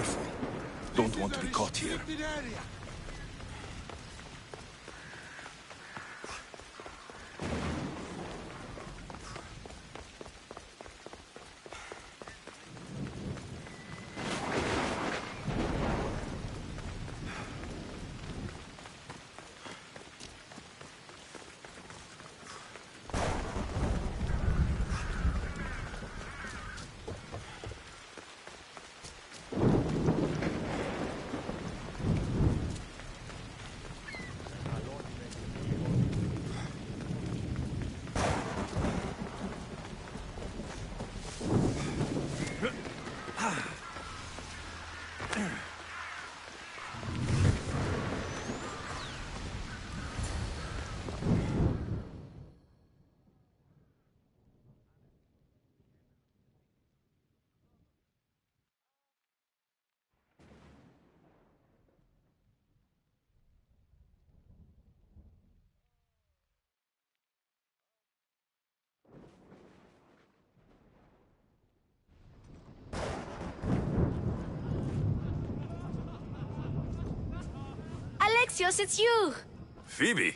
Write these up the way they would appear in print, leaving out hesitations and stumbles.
careful. Don't want to be caught here. Alexios, it's you! Phoebe!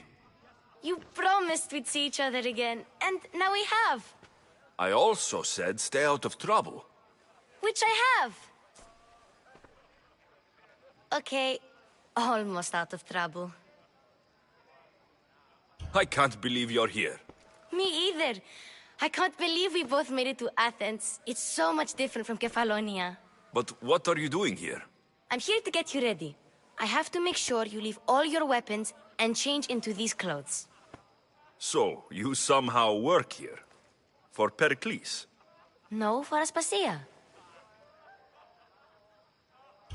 You promised we'd see each other again, and now we have. I also said stay out of trouble. Which I have. Okay, almost out of trouble. I can't believe you're here. Me either. I can't believe we both made it to Athens. It's so much different from Kefalonia. But what are you doing here? I'm here to get you ready. I have to make sure you leave all your weapons and change into these clothes. So, you somehow work here? For Pericles? No, for Aspasia.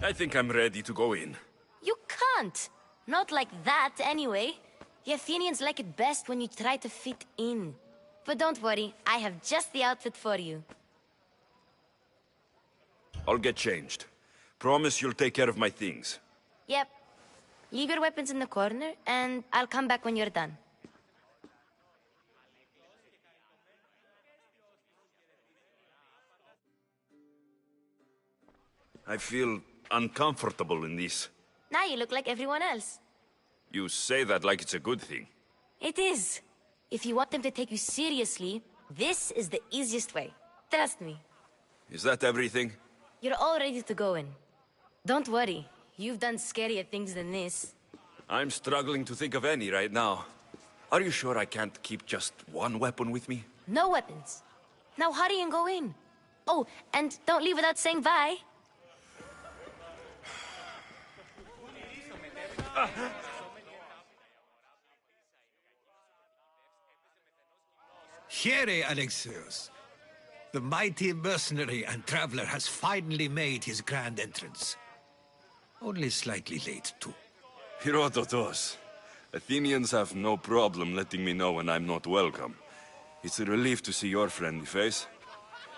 I think I'm ready to go in. You can't. Not like that, anyway. The Athenians like it best when you try to fit in. But don't worry, I have just the outfit for you. I'll get changed. Promise you'll take care of my things. Yep. Leave your weapons in the corner, and I'll come back when you're done. I feel uncomfortable in this. Now you look like everyone else. You say that like it's a good thing. It is. If you want them to take you seriously, this is the easiest way. Trust me. Is that everything? You're all ready to go in. Don't worry. You've done scarier things than this. I'm struggling to think of any right now. Are you sure I can't keep just one weapon with me? No weapons. Now hurry and go in. Oh, and don't leave without saying bye. Here, Alexios. The mighty mercenary and traveler has finally made his grand entrance. Only slightly late, too. Herodotus. Athenians have no problem letting me know when I'm not welcome. It's a relief to see your friendly face.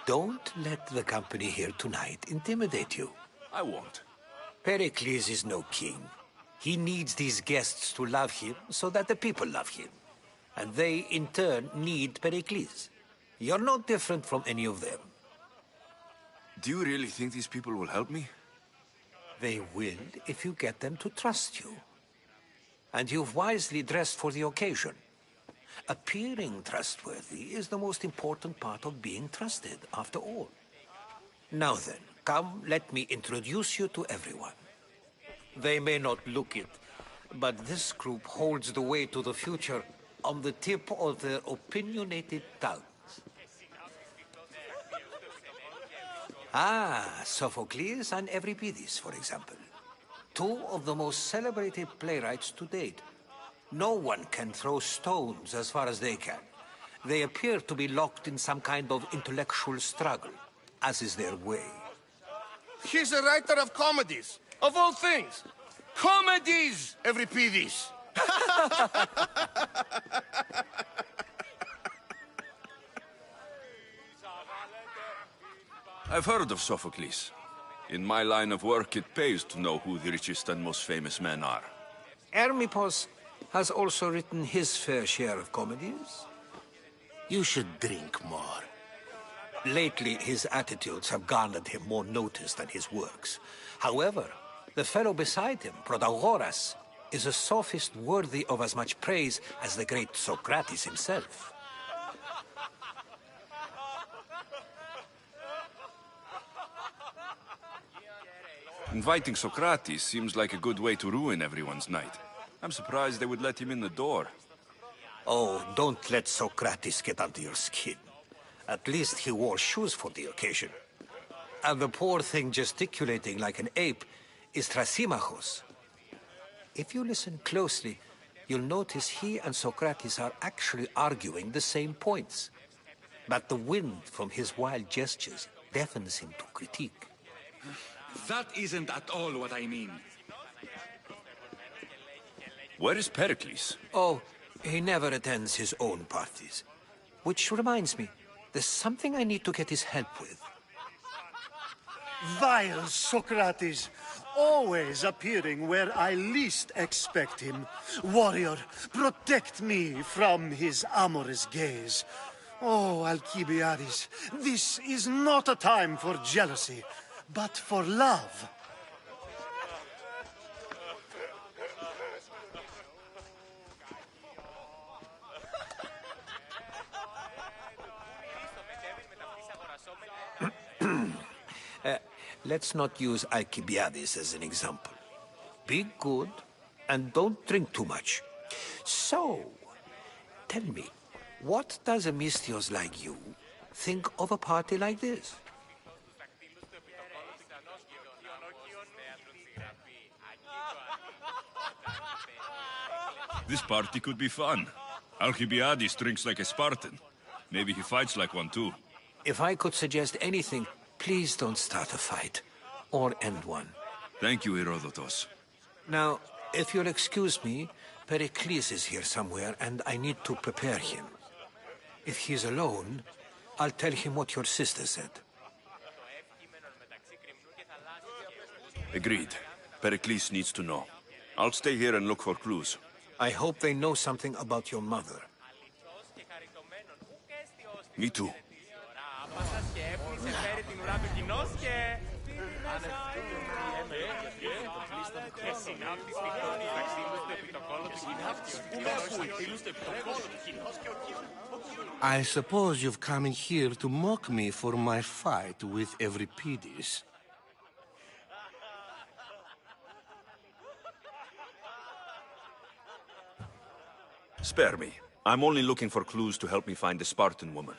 Don't let the company here tonight intimidate you. I won't. Pericles is no king. He needs these guests to love him so that the people love him. And they, in turn, need Pericles. You're no different from any of them. Do you really think these people will help me? They will if you get them to trust you. And you've wisely dressed for the occasion. Appearing trustworthy is the most important part of being trusted, after all. Now then, come, let me introduce you to everyone. They may not look it, but this group holds the way to the future on the tip of their opinionated tongues. Ah, Sophocles and Euripides, for example. Two of the most celebrated playwrights to date. No one can throw stones as far as they can. They appear to be locked in some kind of intellectual struggle, as is their way. He's a writer of comedies, of all things. Comedies, Euripides. I've heard of Sophocles. In my line of work, it pays to know who the richest and most famous men are. Hermippos has also written his fair share of comedies. You should drink more. Lately, his attitudes have garnered him more notice than his works. However, the fellow beside him, Protagoras, is a sophist worthy of as much praise as the great Socrates himself. Inviting Socrates seems like a good way to ruin everyone's night. I'm surprised they would let him in the door. Oh, don't let Socrates get under your skin. At least he wore shoes for the occasion. And the poor thing gesticulating like an ape is Thrasymachos. If you listen closely, you'll notice he and Socrates are actually arguing the same points. But the wind from his wild gestures deafens him to critique. That isn't at all what I mean. Where is Pericles? Oh, he never attends his own parties. Which reminds me, there's something I need to get his help with. Vile Socrates, always appearing where I least expect him. Warrior, protect me from his amorous gaze. Oh, Alcibiades, this is not a time for jealousy, but for love. Let's not use Alcibiades as an example. Be good, and don't drink too much. So, tell me, what does a Misthios like you think of a party like this? This party could be fun. Alcibiades drinks like a Spartan. Maybe he fights like one too. If I could suggest anything, please don't start a fight, or end one. Thank you, Herodotus. Now, if you'll excuse me, Pericles is here somewhere, and I need to prepare him. If he's alone, I'll tell him what your sister said. Agreed. Pericles needs to know. I'll stay here and look for clues. I hope they know something about your mother. Me too. I suppose you've come in here to mock me for my fight with Euripides. Spare me. I'm only looking for clues to help me find the Spartan woman.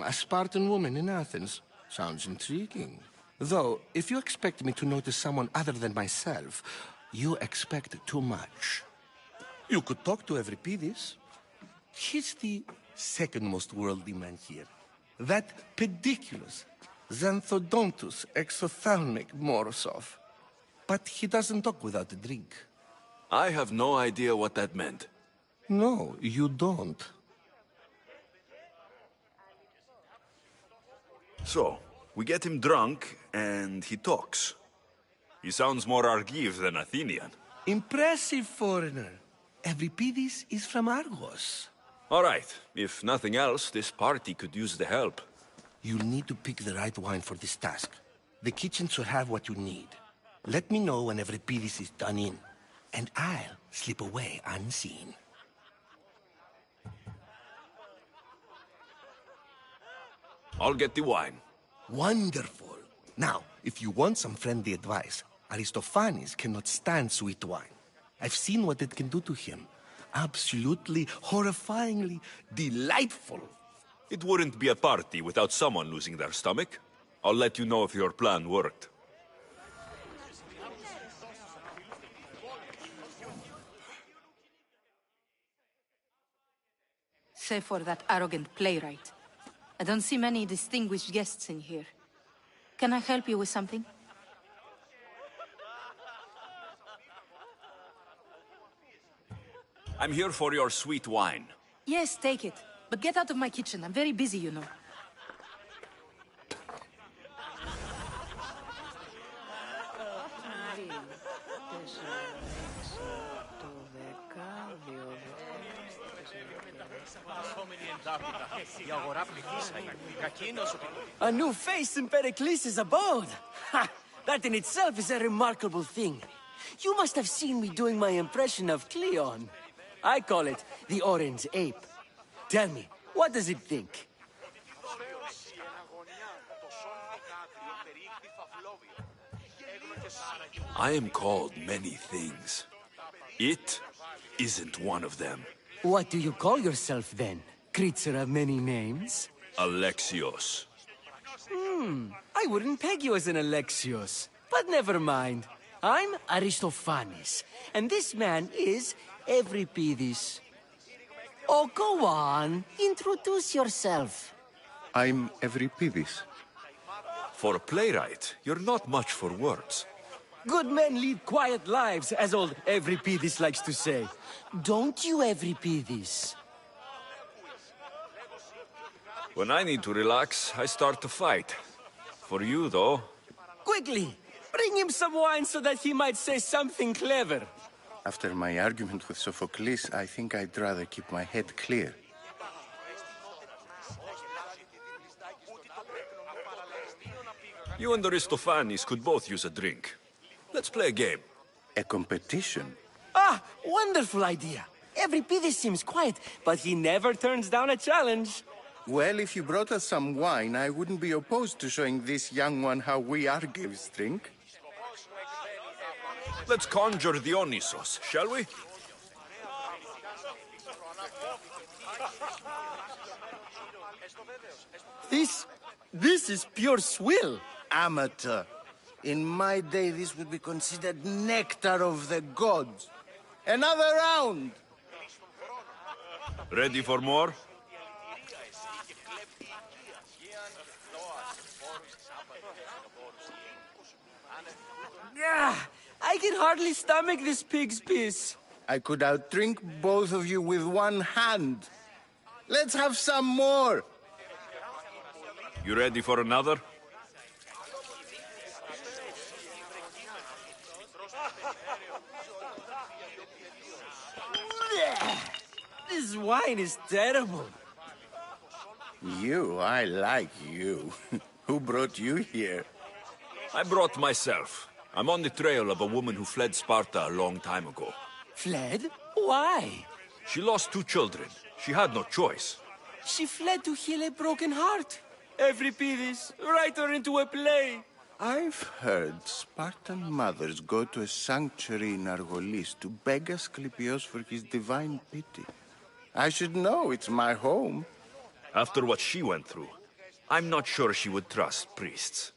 A Spartan woman in Athens. Sounds intriguing. Though, if you expect me to notice someone other than myself, you expect too much. You could talk to Euripides. He's the second most worldly man here. That pediculous, xanthodontus exophthalmic Morosov. But he doesn't talk without a drink. I have no idea what that meant. No, you don't. So, we get him drunk, and he talks. He sounds more Argive than Athenian. Impressive foreigner. Euripides is from Argos. All right. If nothing else, this party could use the help. You'll need to pick the right wine for this task. The kitchen should have what you need. Let me know when Euripides is done in, and I'll slip away unseen. I'll get the wine. Wonderful. Now, if you want some friendly advice, Aristophanes cannot stand sweet wine. I've seen what it can do to him. Absolutely, horrifyingly delightful. It wouldn't be a party without someone losing their stomach. I'll let you know if your plan worked. Save for that arrogant playwright. I don't see many distinguished guests in here. Can I help you with something? I'm here for your sweet wine. Yes, take it. But get out of my kitchen. I'm very busy, you know. A new face in Pericles' abode! Ha! That in itself is a remarkable thing. You must have seen me doing my impression of Cleon. I call it the Orange Ape. Tell me, what does it think? I am called many things. It isn't one of them. What do you call yourself then? Creature of many names? Alexios. I wouldn't peg you as an Alexios. But never mind. I'm Aristophanes, and this man is Euripides. Oh, go on. Introduce yourself. I'm Euripides. For a playwright, you're not much for words. Good men lead quiet lives, as old Euripides likes to say. Don't you, Euripides? When I need to relax, I start to fight. For you, though... Quickly! Bring him some wine so that he might say something clever. After my argument with Sophocles, I think I'd rather keep my head clear. You and Aristophanes could both use a drink. Let's play a game. A competition? Ah, wonderful idea. Euripides seems quiet, but he never turns down a challenge. Well, if you brought us some wine, I wouldn't be opposed to showing this young one how we Argives drink. Let's conjure Dionysos, shall we? This is pure swill. Amateur. In my day, this would be considered nectar of the gods. Another round! Ready for more? Yeah, I can hardly stomach this pig's piss. I could outdrink both of you with one hand. Let's have some more! You ready for another? This wine is terrible. I like you. Who brought you here? I brought myself. I'm on the trail of a woman who fled Sparta a long time ago. Fled? Why? She lost 2 children. She had no choice. She fled to heal a broken heart. Euripides, write her into a play. I've heard Spartan mothers go to a sanctuary in Argolis to beg Asclepios for his divine pity. I should know, it's my home. After what she went through, I'm not sure she would trust priests.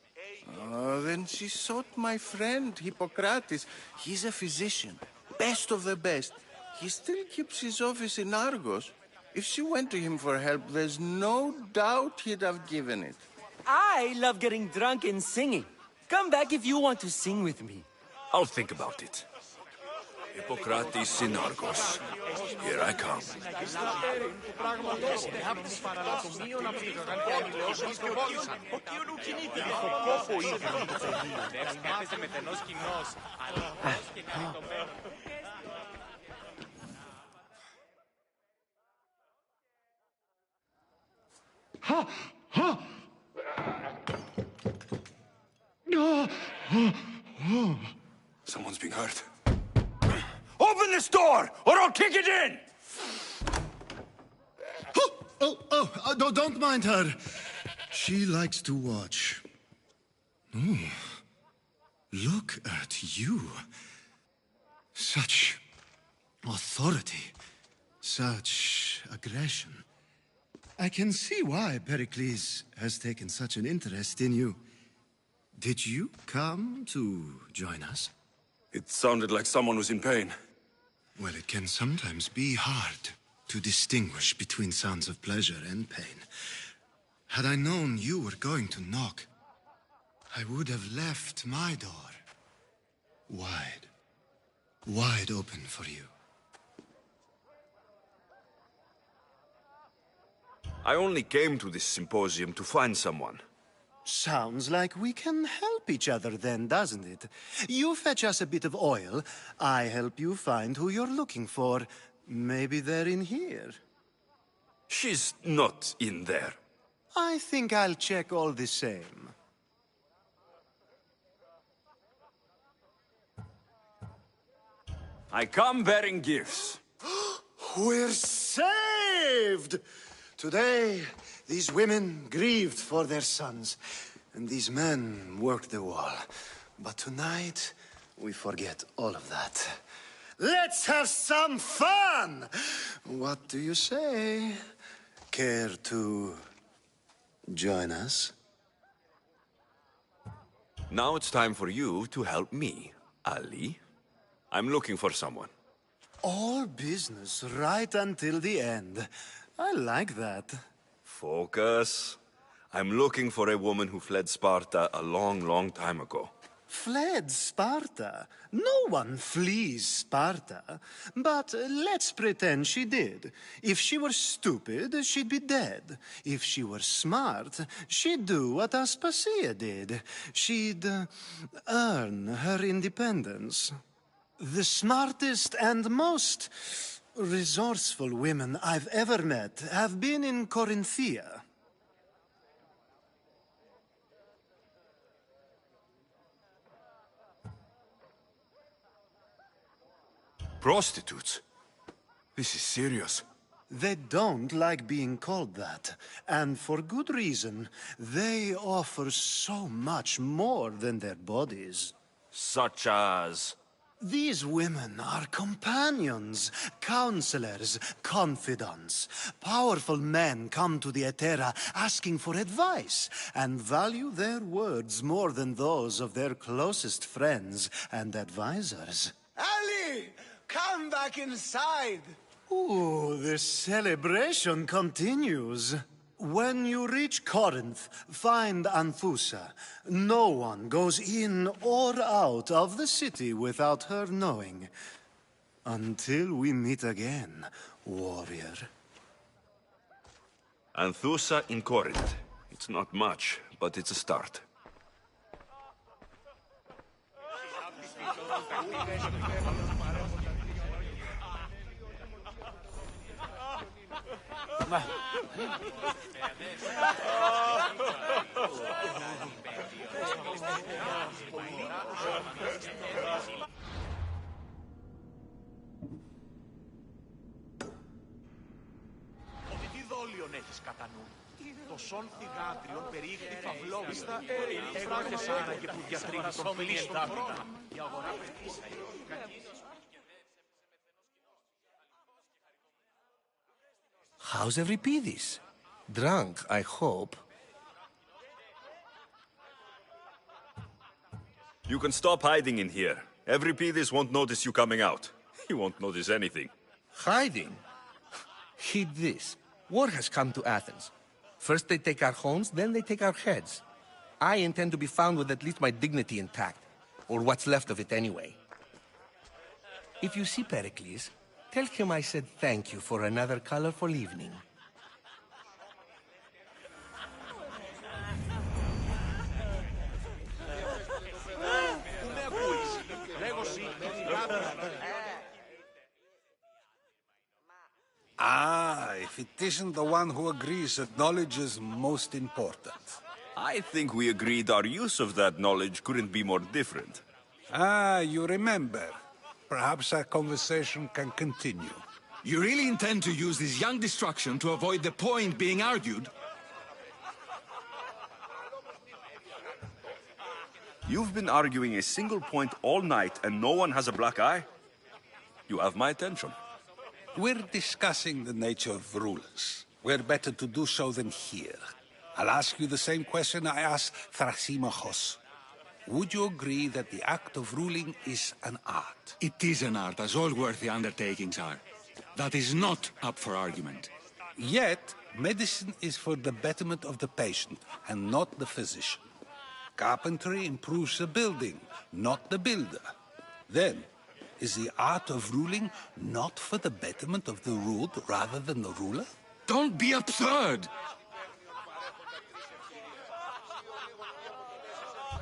Oh, then she sought my friend, Hippocrates. He's a physician, best of the best. He still keeps his office in Argos. If she went to him for help, there's no doubt he'd have given it. I love getting drunk and singing. Come back if you want to sing with me. I'll think about it. Hippocrates in Argos. Here I come. Someone's being hurt. Open this door, or I'll kick it in! Don't mind her. She likes to watch. Oh, look at you. Such authority, such aggression. I can see why Pericles has taken such an interest in you. Did you come to join us? It sounded like someone was in pain. Well, it can sometimes be hard to distinguish between sounds of pleasure and pain. Had I known you were going to knock, I would have left my door wide open for you. I only came to this symposium to find someone. Sounds like we can help each other then, doesn't it? You fetch us a bit of oil, I help you find who you're looking for. Maybe they're in here. She's not in there. I think I'll check all the same. I come bearing gifts. We're saved! Today, these women grieved for their sons, and these men worked the wall. But tonight, we forget all of that. Let's have some fun! What do you say? Care to join us? Now it's time for you to help me, Ali. I'm looking for someone. All business right until the end. I like that. Focus. I'm looking for a woman who fled Sparta a long, long time ago. Fled Sparta? No one flees Sparta. But let's pretend she did. If she were stupid, she'd be dead. If she were smart, she'd do what Aspasia did. She'd earn her independence. The smartest and most resourceful women I've ever met have been in Corinthia. Prostitutes? This is serious. They don't like being called that, and for good reason. They offer so much more than their bodies. Such as... These women are companions, counselors, confidants. Powerful men come to the Etera asking for advice, and value their words more than those of their closest friends and advisors. Ali! Come back inside! Ooh, the celebration continues. When you reach Corinth, find Anthusa. No one goes in or out of the city without her knowing. Until we meet again, warrior. Anthusa in Corinth. It's not much, but it's a start. Ότι τι δόλιον έχεις κατά νου. Το σον θυγάτριον περιείχθη φαυλόγιστα, έγραφες άραγε που διατρέχει τον πλήστον χρόνο. Η αγορά πετύσσα. How's Euripides? Drunk, I hope. You can stop hiding in here. Euripides won't notice you coming out. He won't notice anything. Hiding? Heed this. War has come to Athens. First they take our homes, then they take our heads. I intend to be found with at least my dignity intact. Or what's left of it anyway. If you see Pericles, tell him I said thank you for another colorful evening. Ah, if it isn't the one who agrees that knowledge is most important. I think we agreed our use of that knowledge couldn't be more different. Ah, you remember. Perhaps our conversation can continue. You really intend to use this young destruction to avoid the point being argued? You've been arguing a single point all night and no one has a black eye? You have my attention. We're discussing the nature of rulers. Where better to do so than here? I'll ask you the same question I asked Thrasymachos. Would you agree that the act of ruling is an art? It is an art, as all worthy undertakings are. That is not up for argument. Yet, medicine is for the betterment of the patient, and not the physician. Carpentry improves the building, not the builder. Then, is the art of ruling not for the betterment of the ruled rather than the ruler? Don't be absurd!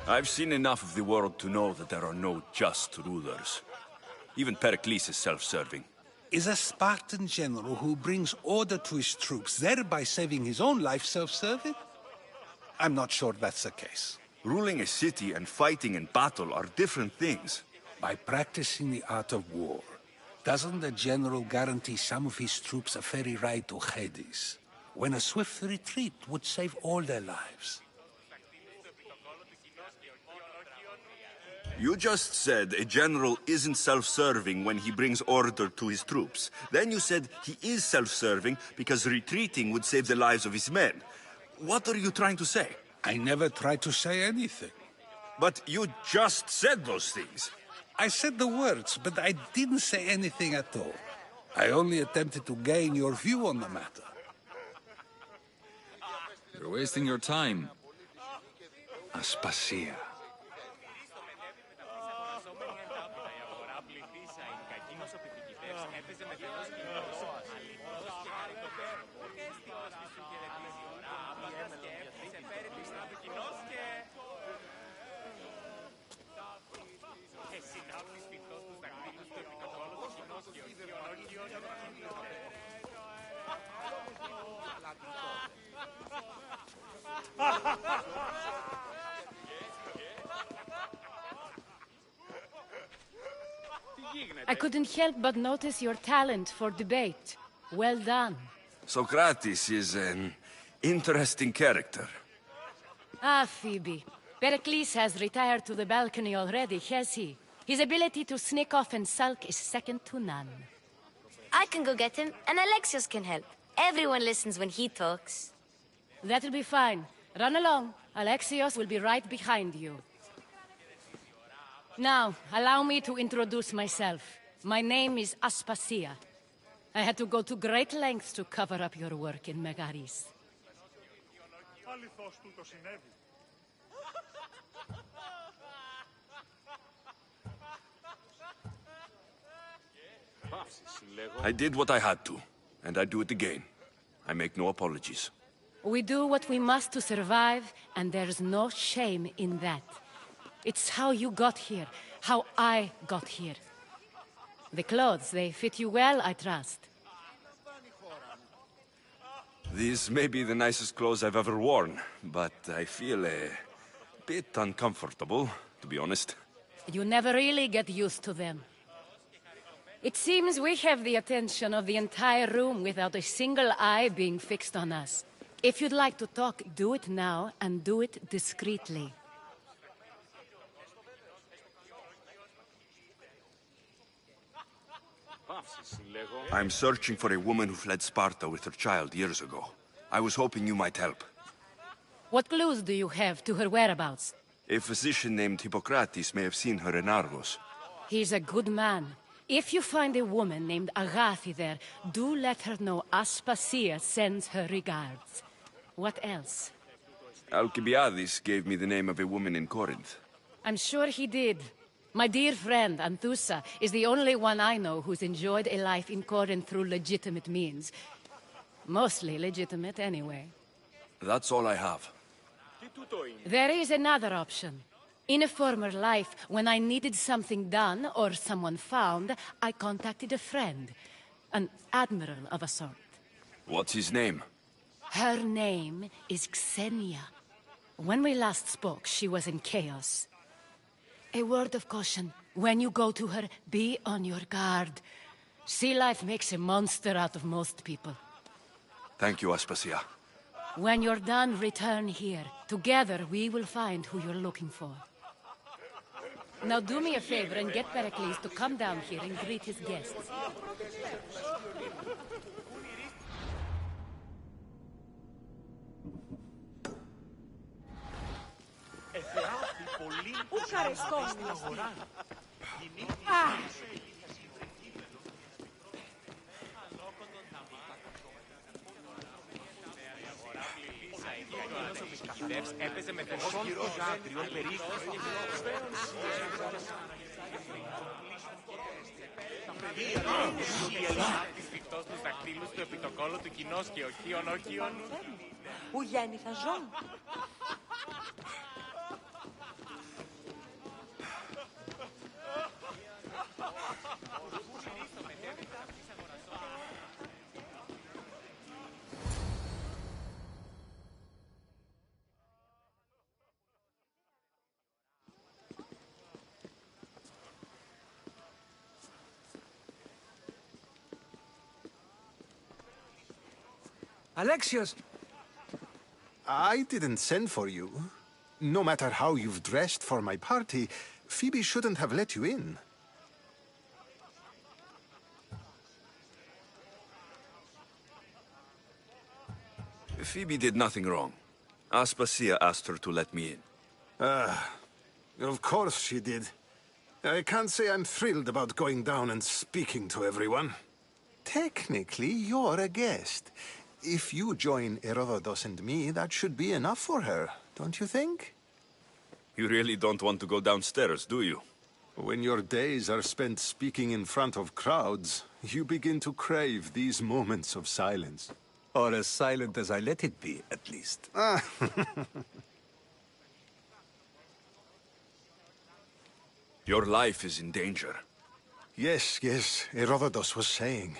I've seen enough of the world to know that there are no just rulers. Even Pericles is self-serving. Is a Spartan general who brings order to his troops, thereby saving his own life, self-serving? I'm not sure that's the case. Ruling a city and fighting in battle are different things. By practicing the art of war, doesn't the general guarantee some of his troops a ferry ride to Hades, when a swift retreat would save all their lives? You just said a general isn't self-serving when he brings order to his troops. Then you said he is self-serving because retreating would save the lives of his men. What are you trying to say? I never tried to say anything. But you just said those things. I said the words, but I didn't say anything at all. I only attempted to gain your view on the matter. You're wasting your time. Aspasia. I couldn't help but notice your talent for debate. Well done. Socrates is an interesting character. Ah, Phoebe. Pericles has retired to the balcony already, has he? His ability to sneak off and sulk is second to none. I can go get him, and Alexios can help. Everyone listens when he talks. That'll be fine. Run along. Alexios will be right behind you. Now, allow me to introduce myself. My name is Aspasia. I had to go to great lengths to cover up your work in Megaris. I did what I had to, and I do it again. I make no apologies. We do what we must to survive, and there's no shame in that. It's how you got here, how I got here. The clothes, they fit you well, I trust. These may be the nicest clothes I've ever worn, but I feel a bit uncomfortable, to be honest. You never really get used to them. It seems we have the attention of the entire room without a single eye being fixed on us. If you'd like to talk, do it now, and do it discreetly. I'm searching for a woman who fled Sparta with her child years ago. I was hoping you might help. What clues do you have to her whereabouts? A physician named Hippocrates may have seen her in Argos. He's a good man. If you find a woman named Agathi there, do let her know Aspasia sends her regards. What else? Alcibiades gave me the name of a woman in Corinth. I'm sure he did. My dear friend, Anthusa, is the only one I know who's enjoyed a life in Corinth through legitimate means. Mostly legitimate, anyway. That's all I have. There is another option. In a former life, when I needed something done or someone found, I contacted a friend. An admiral of a sort. What's his name? Her name is Xenia. When we last spoke, she was in chaos. A word of caution. When you go to her, be on your guard. Sea life makes a monster out of most people. Thank you, Aspasia. When you're done, return here. Together, we will find who you're looking for. Now do me a favor and get Pericles to come down here and greet his guests. Έπαιζε με τον σόν του γάτριων περίχθη. Τα παιδιά της φυκτός τους δακτύλους του επιτοκόλου του κοινός και οχίων. Που γέννη θα ζω. Alexios! I didn't send for you. No matter how you've dressed for my party, Phoebe shouldn't have let you in. Phoebe did nothing wrong. Aspasia asked her to let me in. Of course she did. I can't say I'm thrilled about going down and speaking to everyone. Technically, you're a guest. If you join Herodotus and me, that should be enough for her, don't you think? You really don't want to go downstairs, do you? When your days are spent speaking in front of crowds, you begin to crave these moments of silence. Or as silent as I let it be, at least. Your life is in danger. Yes, Herodotus was saying.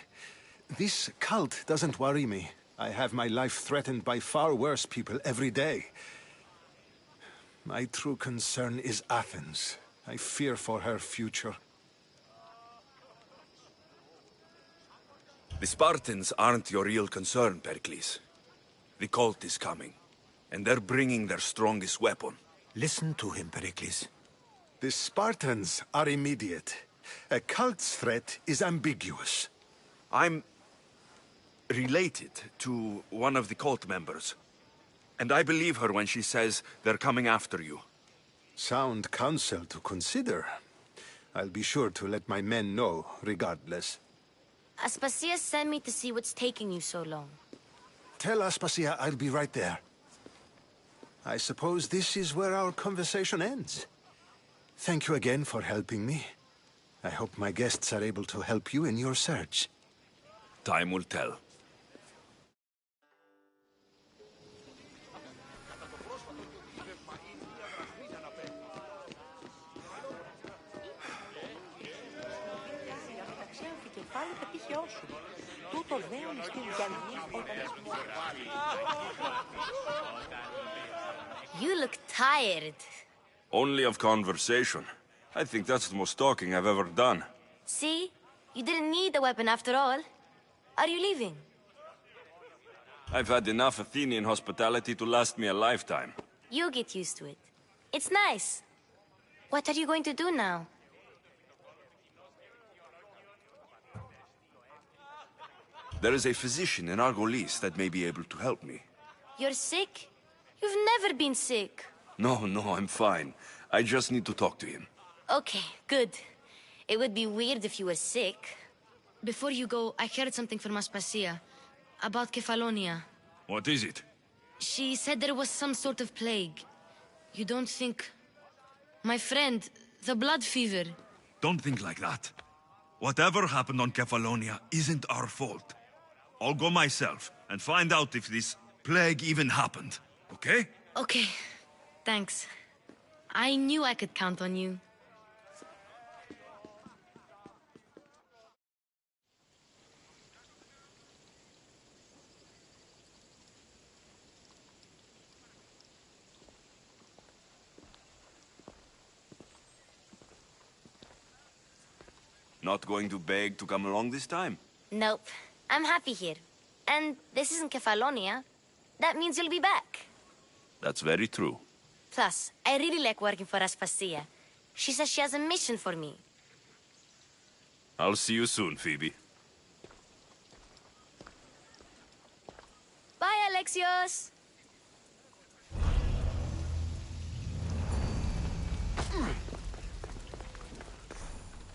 This cult doesn't worry me. I have my life threatened by far worse people every day. My true concern is Athens. I fear for her future. The Spartans aren't your real concern, Pericles. The cult is coming, and they're bringing their strongest weapon. Listen to him, Pericles. The Spartans are immediate. A cult's threat is ambiguous. I'm related to one of the cult members. And I believe her when she says they're coming after you. Sound counsel to consider. I'll be sure to let my men know, regardless. Aspasia sent me to see what's taking you so long. Tell Aspasia I'll be right there. I suppose this is where our conversation ends. Thank you again for helping me. I hope my guests are able to help you in your search. Time will tell. You look tired. Only of conversation. I think that's the most talking I've ever done. See? You didn't need the weapon after all. Are you leaving? I've had enough Athenian hospitality to last me a lifetime. You get used to it. It's nice. What are you going to do now? There is a physician in Argolis that may be able to help me. You're sick? You've never been sick. No, I'm fine. I just need to talk to him. Okay, good. It would be weird if you were sick. Before you go, I heard something from Aspasia. About Kefalonia. What is it? She said there was some sort of plague. You don't think... My friend, the blood fever. Don't think like that. Whatever happened on Kefalonia isn't our fault. I'll go myself and find out if this plague even happened, okay? Okay, thanks. I knew I could count on you. Not going to beg to come along this time? Nope. I'm happy here. And this isn't Kefalonia. That means you'll be back. That's very true. Plus, I really like working for Aspasia. She says she has a mission for me. I'll see you soon, Phoebe. Bye, Alexios!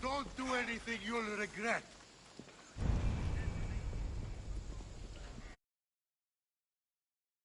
Don't do anything you'll regret.